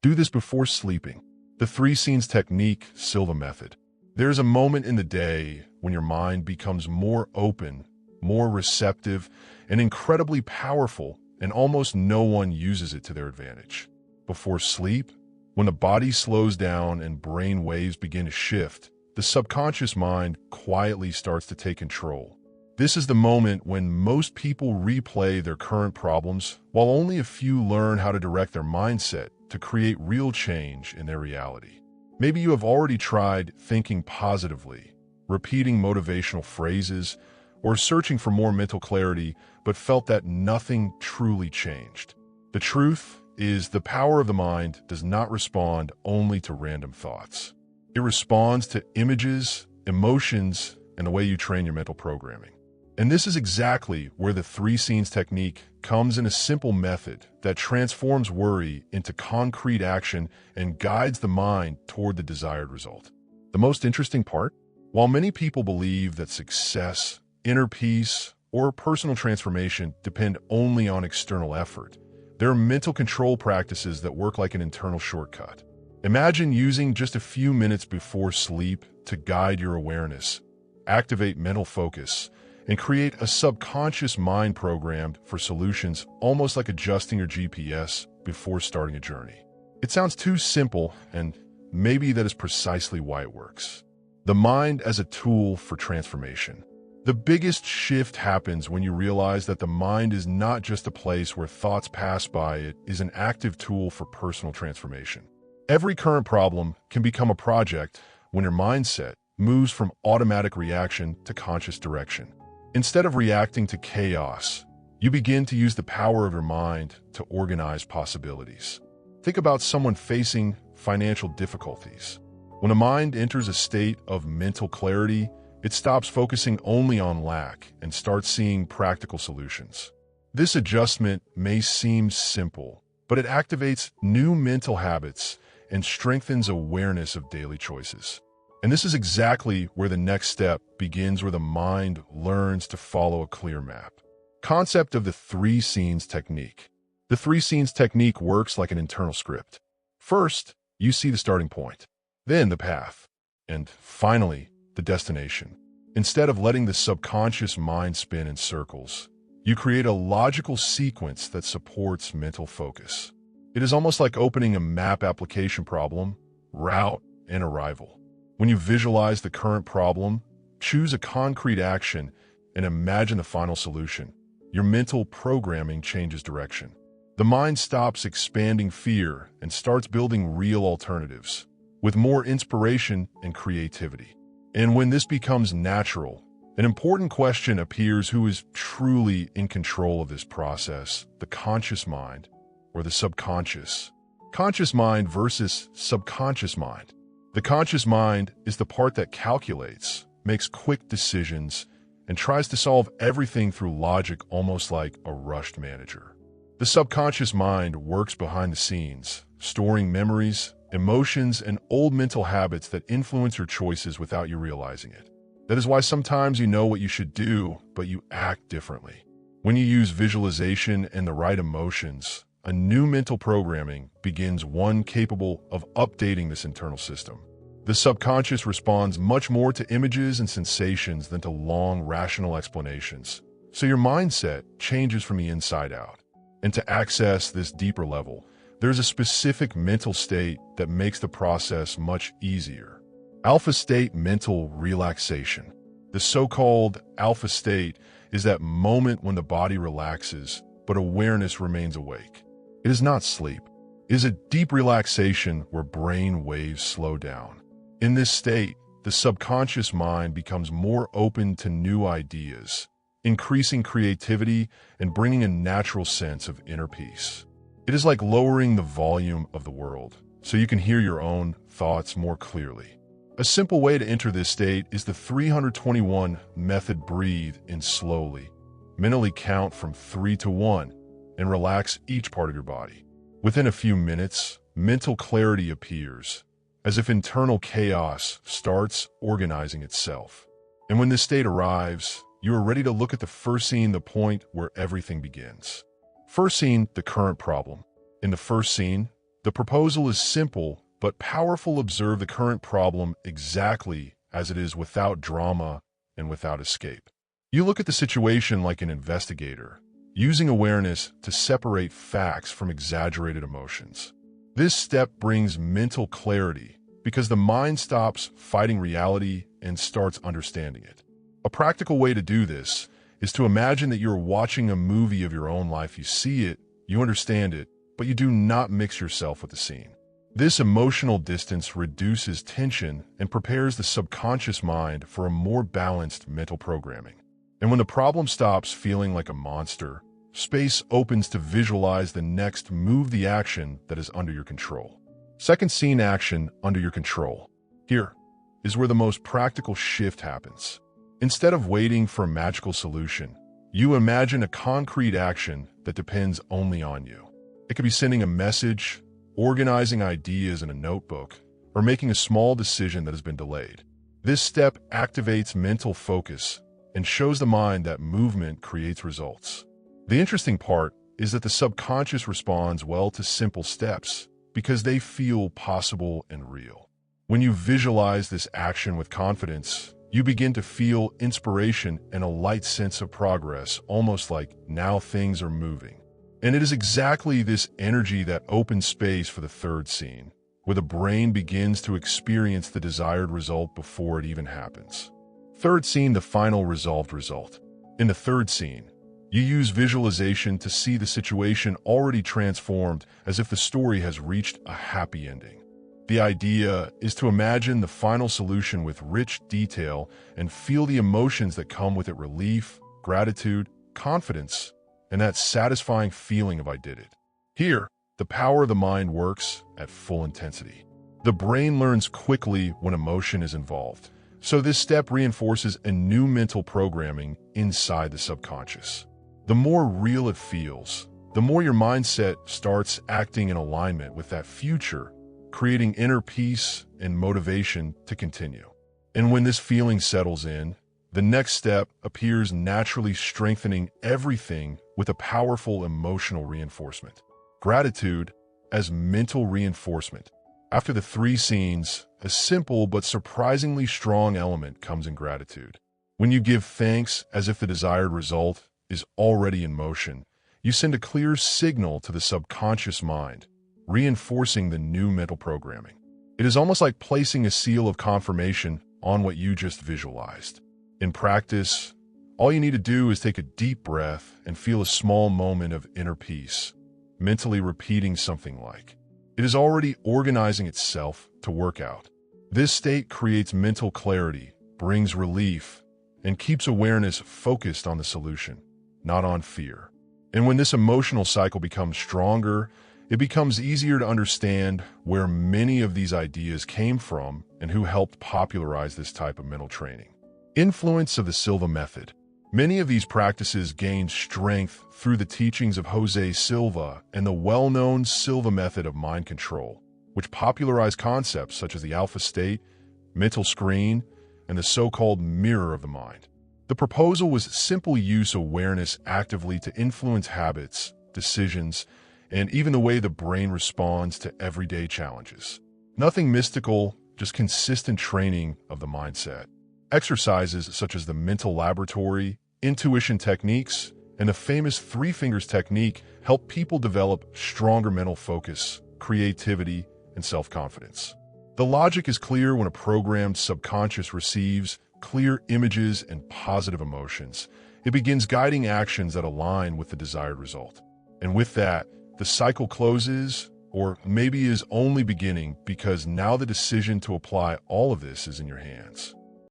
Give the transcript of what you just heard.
Do this before sleeping. The three scenes technique, Silva method. There's a moment in the day when your mind becomes more open, more receptive, and incredibly powerful, and almost no one uses it to their advantage. Before sleep, when the body slows down and brain waves begin to shift, the subconscious mind quietly starts to take control. This is the moment when most people replay their current problems, while only a few learn how to direct their mindset to create real change in their reality. Maybe you have already tried thinking positively, repeating motivational phrases, or searching for more mental clarity, but felt that nothing truly changed. The truth is, the power of the mind does not respond only to random thoughts. It responds to images, emotions, and the way you train your mental programming. And this is exactly where the three scenes technique comes in, a simple method that transforms worry into concrete action and guides the mind toward the desired result. The most interesting part? While many people believe that success, inner peace, or personal transformation depend only on external effort, there are mental control practices that work like an internal shortcut. Imagine using just a few minutes before sleep to guide your awareness, activate mental focus, and create a subconscious mind programmed for solutions, almost like adjusting your GPS before starting a journey. It sounds too simple, and maybe that is precisely why it works. The mind as a tool for transformation. The biggest shift happens when you realize that the mind is not just a place where thoughts pass by, it is an active tool for personal transformation. Every current problem can become a project when your mindset moves from automatic reaction to conscious direction. Instead of reacting to chaos, you begin to use the power of your mind to organize possibilities. Think about someone facing financial difficulties. When a mind enters a state of mental clarity, it stops focusing only on lack and starts seeing practical solutions. This adjustment may seem simple, but it activates new mental habits and strengthens awareness of daily choices. And this is exactly where the next step begins, where the mind learns to follow a clear map. Concept of the three scenes technique. The three scenes technique works like an internal script. First, you see the starting point, then the path, and finally, the destination. Instead of letting the subconscious mind spin in circles, you create a logical sequence that supports mental focus. It is almost like opening a map application: problem, route, and arrival. When you visualize the current problem, choose a concrete action, and imagine the final solution, your mental programming changes direction. The mind stops expanding fear and starts building real alternatives, with more inspiration and creativity. And when this becomes natural, an important question appears: who is truly in control of this process, the conscious mind or the subconscious? Conscious mind versus subconscious mind. The conscious mind is the part that calculates, makes quick decisions, and tries to solve everything through logic, almost like a rushed manager. The subconscious mind works behind the scenes, storing memories, emotions, and old mental habits that influence your choices without you realizing it. That is why sometimes you know what you should do, but you act differently. When you use visualization and the right emotions, a new mental programming begins, one capable of updating this internal system. The subconscious responds much more to images and sensations than to long, rational explanations. So your mindset changes from the inside out. And to access this deeper level, there's a specific mental state that makes the process much easier. Alpha state mental relaxation. The so-called alpha state is that moment when the body relaxes, but awareness remains awake. It is not sleep. It is a deep relaxation where brain waves slow down. In this state, the subconscious mind becomes more open to new ideas, increasing creativity and bringing a natural sense of inner peace. It is like lowering the volume of the world, so you can hear your own thoughts more clearly. A simple way to enter this state is the 321 method. Breathe in slowly. Mentally count from 3 to 1 and relax each part of your body. Within a few minutes, mental clarity appears, as if internal chaos starts organizing itself. And when this state arrives, you are ready to look at the first scene, the point where everything begins. First scene, the current problem. In the first scene, The proposal is simple but powerful. Observe the current problem exactly as it is, without drama and without escape. You look at the situation like an investigator, using awareness to separate facts from exaggerated emotions. This step brings mental clarity because the mind stops fighting reality and starts understanding it. A practical way to do this is to imagine that you're watching a movie of your own life. You see it, you understand it, but you do not mix yourself with the scene. This emotional distance reduces tension and prepares the subconscious mind for a more balanced mental programming. And when the problem stops feeling like a monster, space opens to visualize the next move, the action that is under your control. Second scene, action under your control. Here is where the most practical shift happens. Instead of waiting for a magical solution, you imagine a concrete action that depends only on you. It could be sending a message, organizing ideas in a notebook, or making a small decision that has been delayed. This step activates mental focus and shows the mind that movement creates results. The interesting part is that the subconscious responds well to simple steps because they feel possible and real. When you visualize this action with confidence, you begin to feel inspiration and a light sense of progress, almost like now things are moving. And it is exactly this energy that opens space for the third scene, where the brain begins to experience the desired result before it even happens. Third scene, the final resolved result. In the third scene, you use visualization to see the situation already transformed, as if the story has reached a happy ending. The idea is to imagine the final solution with rich detail and feel the emotions that come with it: relief, gratitude, confidence, and that satisfying feeling of "I did it." Here, the power of the mind works at full intensity. The brain learns quickly when emotion is involved, so this step reinforces a new mental programming inside the subconscious. The more real it feels, the more your mindset starts acting in alignment with that future, creating inner peace and motivation to continue. And when this feeling settles in, the next step appears naturally, strengthening everything with a powerful emotional reinforcement. Gratitude as mental reinforcement. After the three scenes, a simple but surprisingly strong element comes in gratitude. When you give thanks as if the desired result is already in motion, you send a clear signal to the subconscious mind, reinforcing the new mental programming. It is almost like placing a seal of confirmation on what you just visualized. In practice, all you need to do is take a deep breath and feel a small moment of inner peace, mentally repeating something like, "It is already organizing itself to work out." This state creates mental clarity, brings relief, and keeps awareness focused on the solution, not on fear. And when this emotional cycle becomes stronger, it becomes easier to understand where many of these ideas came from and who helped popularize this type of mental training. Influence of the Silva method. Many of these practices gained strength through the teachings of Jose Silva and the well-known Silva method of mind control, which popularized concepts such as the alpha state, mental screen, and the so-called mirror of the mind. The proposal was simple: use awareness actively to influence habits, decisions, and even the way the brain responds to everyday challenges. Nothing mystical, just consistent training of the mindset. Exercises such as the mental laboratory, intuition techniques, and the famous three fingers technique help people develop stronger mental focus, creativity, and self-confidence. The logic is clear: when a programmed subconscious receives clear images and positive emotions, it begins guiding actions that align with the desired result. And with that, the cycle closes, or maybe is only beginning, because now the decision to apply all of this is in your hands.